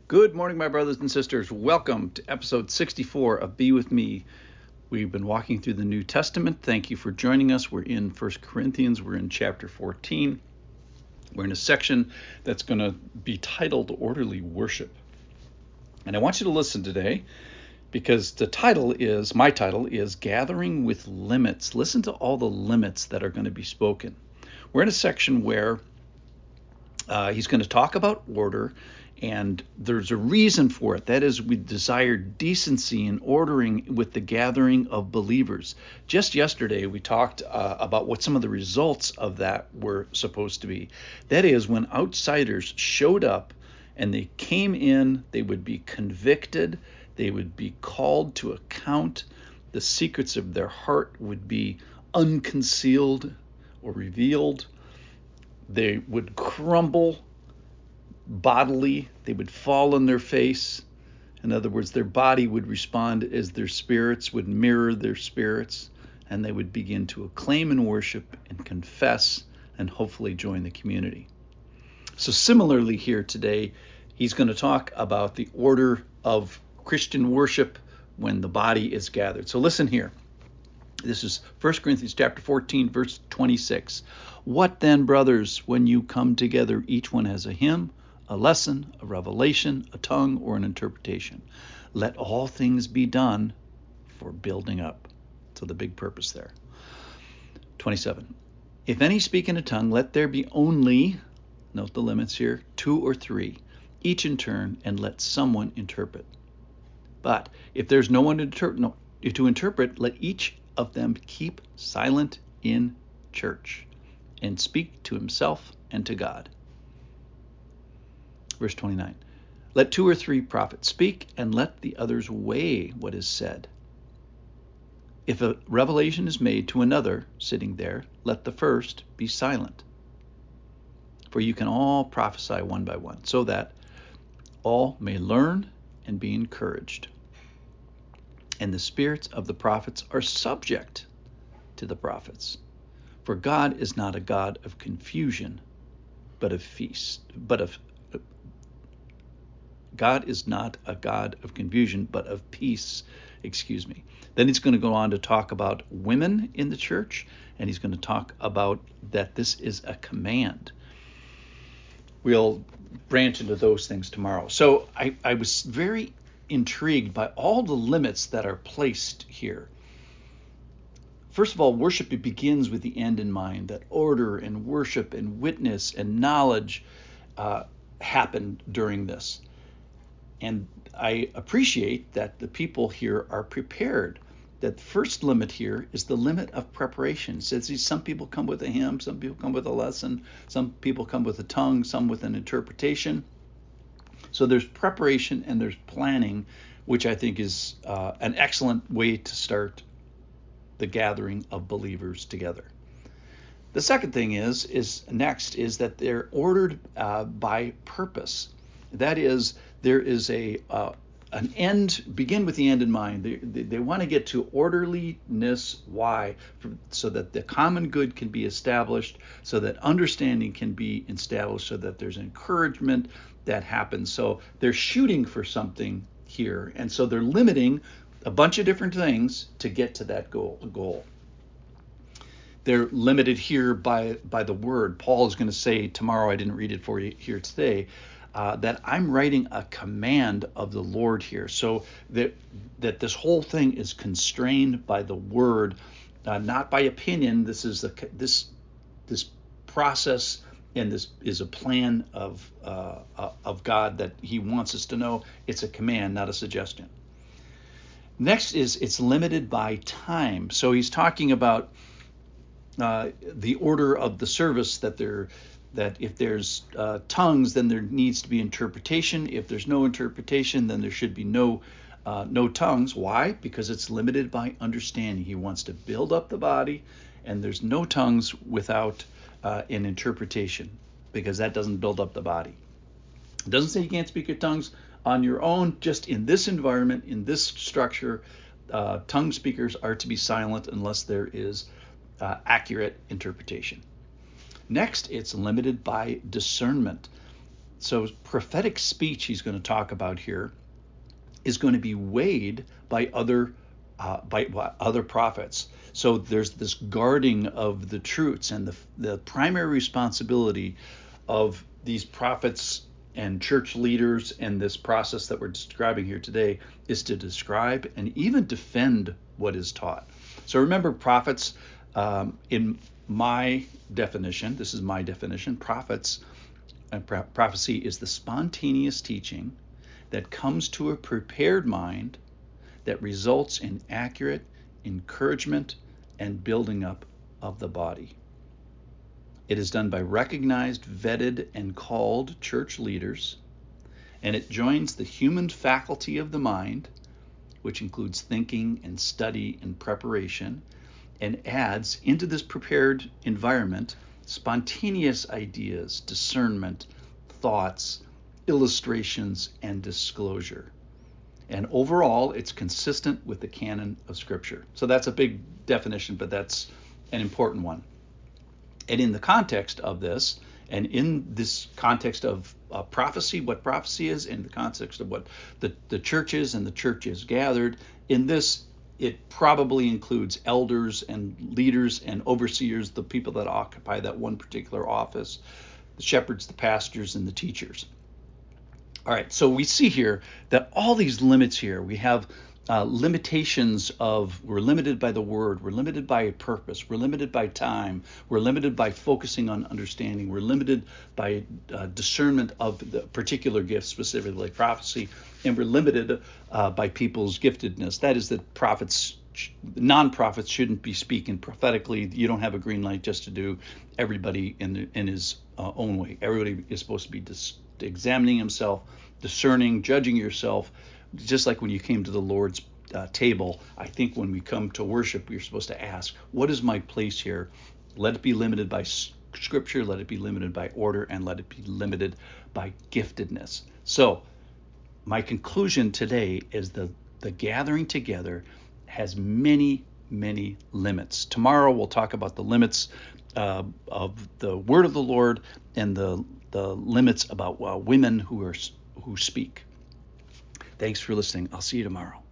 Good morning, my brothers and sisters. Welcome to episode 64 of Be With Me. We've been walking through the New Testament. Thank you for joining us. We're in 1 Corinthians. We're in chapter 14. We're in a section that's going to be titled Orderly Worship. And I want you to listen today because my title is Gathering with Limits. Listen to all the limits that are going to be spoken. We're in a section where he's going to talk about order, and there's a reason for it. That is, we desire decency and ordering with the gathering of believers. Just yesterday, we talked about what some of the results of that were supposed to be. That is, when outsiders showed up and they came in, they would be convicted, they would be called to account, the secrets of their heart would be unconcealed or revealed. They would crumble bodily, they would fall on their face. In other words, their body would respond as their spirits would mirror their spirits, and they would begin to acclaim and worship and confess and hopefully join the community. So similarly here today, he's going to talk about the order of Christian worship when the body is gathered. So listen here. This is 1 Corinthians chapter 14, verse 26. What then, brothers, when you come together, each one has a hymn, a lesson, a revelation, a tongue, or an interpretation. Let all things be done for building up. So the big purpose there. 27. If any speak in a tongue, let there be only, note the limits here, 2 or 3, each in turn, and let someone interpret. But if there's no one to interpret, let each of them keep silent in church and speak to himself and to God. Verse 29. Let 2 or 3 prophets speak, and let the others weigh what is said. If a revelation is made to another sitting there, let the first be silent. For you can all prophesy one by one, so that all may learn and be encouraged. And the spirits of the prophets are subject to the prophets. For God is not a God of confusion, but of peace. God is not a God of confusion, but of peace. Then he's going to go on to talk about women in the church, and he's going to talk about that this is a command. We'll branch into those things tomorrow. So I was very intrigued by all the limits that are placed here. First of all, worship, it begins with the end in mind, that order and worship and witness and knowledge happen during this. And I appreciate that the people here are prepared. That first limit here is the limit of preparation. It says some people come with a hymn, some people come with a lesson, some people come with a tongue, some with an interpretation. So there's preparation and there's planning, which I think is an excellent way to start the gathering of believers together. The second thing is that they're ordered by purpose. That is, there is an end, begin with the end in mind. They want to get to orderliness. Why? So that the common good can be established, so that understanding can be established, so that there's encouragement that happens. So they're shooting for something here, and so they're limiting a bunch of different things to get to that goal. They're limited here by the word. Paul is going to say tomorrow, I didn't read it for you here today, that I'm writing a command of the Lord here, so that this whole thing is constrained by the word, not by opinion. This is this process, and this is a plan of God that He wants us to know. It's a command, not a suggestion. Next is it's limited by time. So he's talking about the order of the service, that if there's tongues, then there needs to be interpretation. If there's no interpretation, then there should be no tongues. Why? Because it's limited by understanding. He wants to build up the body, and there's no tongues without an interpretation, because that doesn't build up the body. It doesn't say you can't speak in tongues on your own. Just in this environment, in this structure, tongue speakers are to be silent unless there is accurate interpretation. Next, it's limited by discernment. So prophetic speech he's going to talk about here is going to be weighed by other prophets. So there's this guarding of the truths, and the primary responsibility of these prophets and church leaders and this process that we're describing here today is to describe and even defend what is taught. So remember, prophets, in my definition, this is my definition, prophecy is the spontaneous teaching that comes to a prepared mind that results in accurate encouragement and building up of the body. It is done by recognized, vetted, and called church leaders, and it joins the human faculty of the mind, which includes thinking and study and preparation, and adds into this prepared environment spontaneous ideas, discernment, thoughts, illustrations, and disclosure. And overall, it's consistent with the canon of Scripture. So that's a big definition, but that's an important one. And in the context of this, and in this context of prophecy, what prophecy is, in the context of what the church is and the church is gathered, in this, it probably includes elders and leaders and overseers, the people that occupy that one particular office, the shepherds, the pastors, and the teachers. All right, so we see here that all these limits here, we have limitations of, we're limited by the word, we're limited by purpose, we're limited by time, we're limited by focusing on understanding, we're limited by discernment of the particular gifts, specifically like prophecy, and we're limited by people's giftedness. That is that prophets, non-prophets shouldn't be speaking prophetically. You don't have a green light just to do everybody in his own way. Everybody is supposed to be examining himself, discerning, judging yourself. Just like when you came to the Lord's table, I think when we come to worship, we're supposed to ask, what is my place here? Let it be limited by Scripture, let it be limited by order, and let it be limited by giftedness. So my conclusion today is the gathering together has many, many limits. Tomorrow we'll talk about the limits of the word of the Lord and the limits about women who speak. Thanks for listening. I'll see you tomorrow.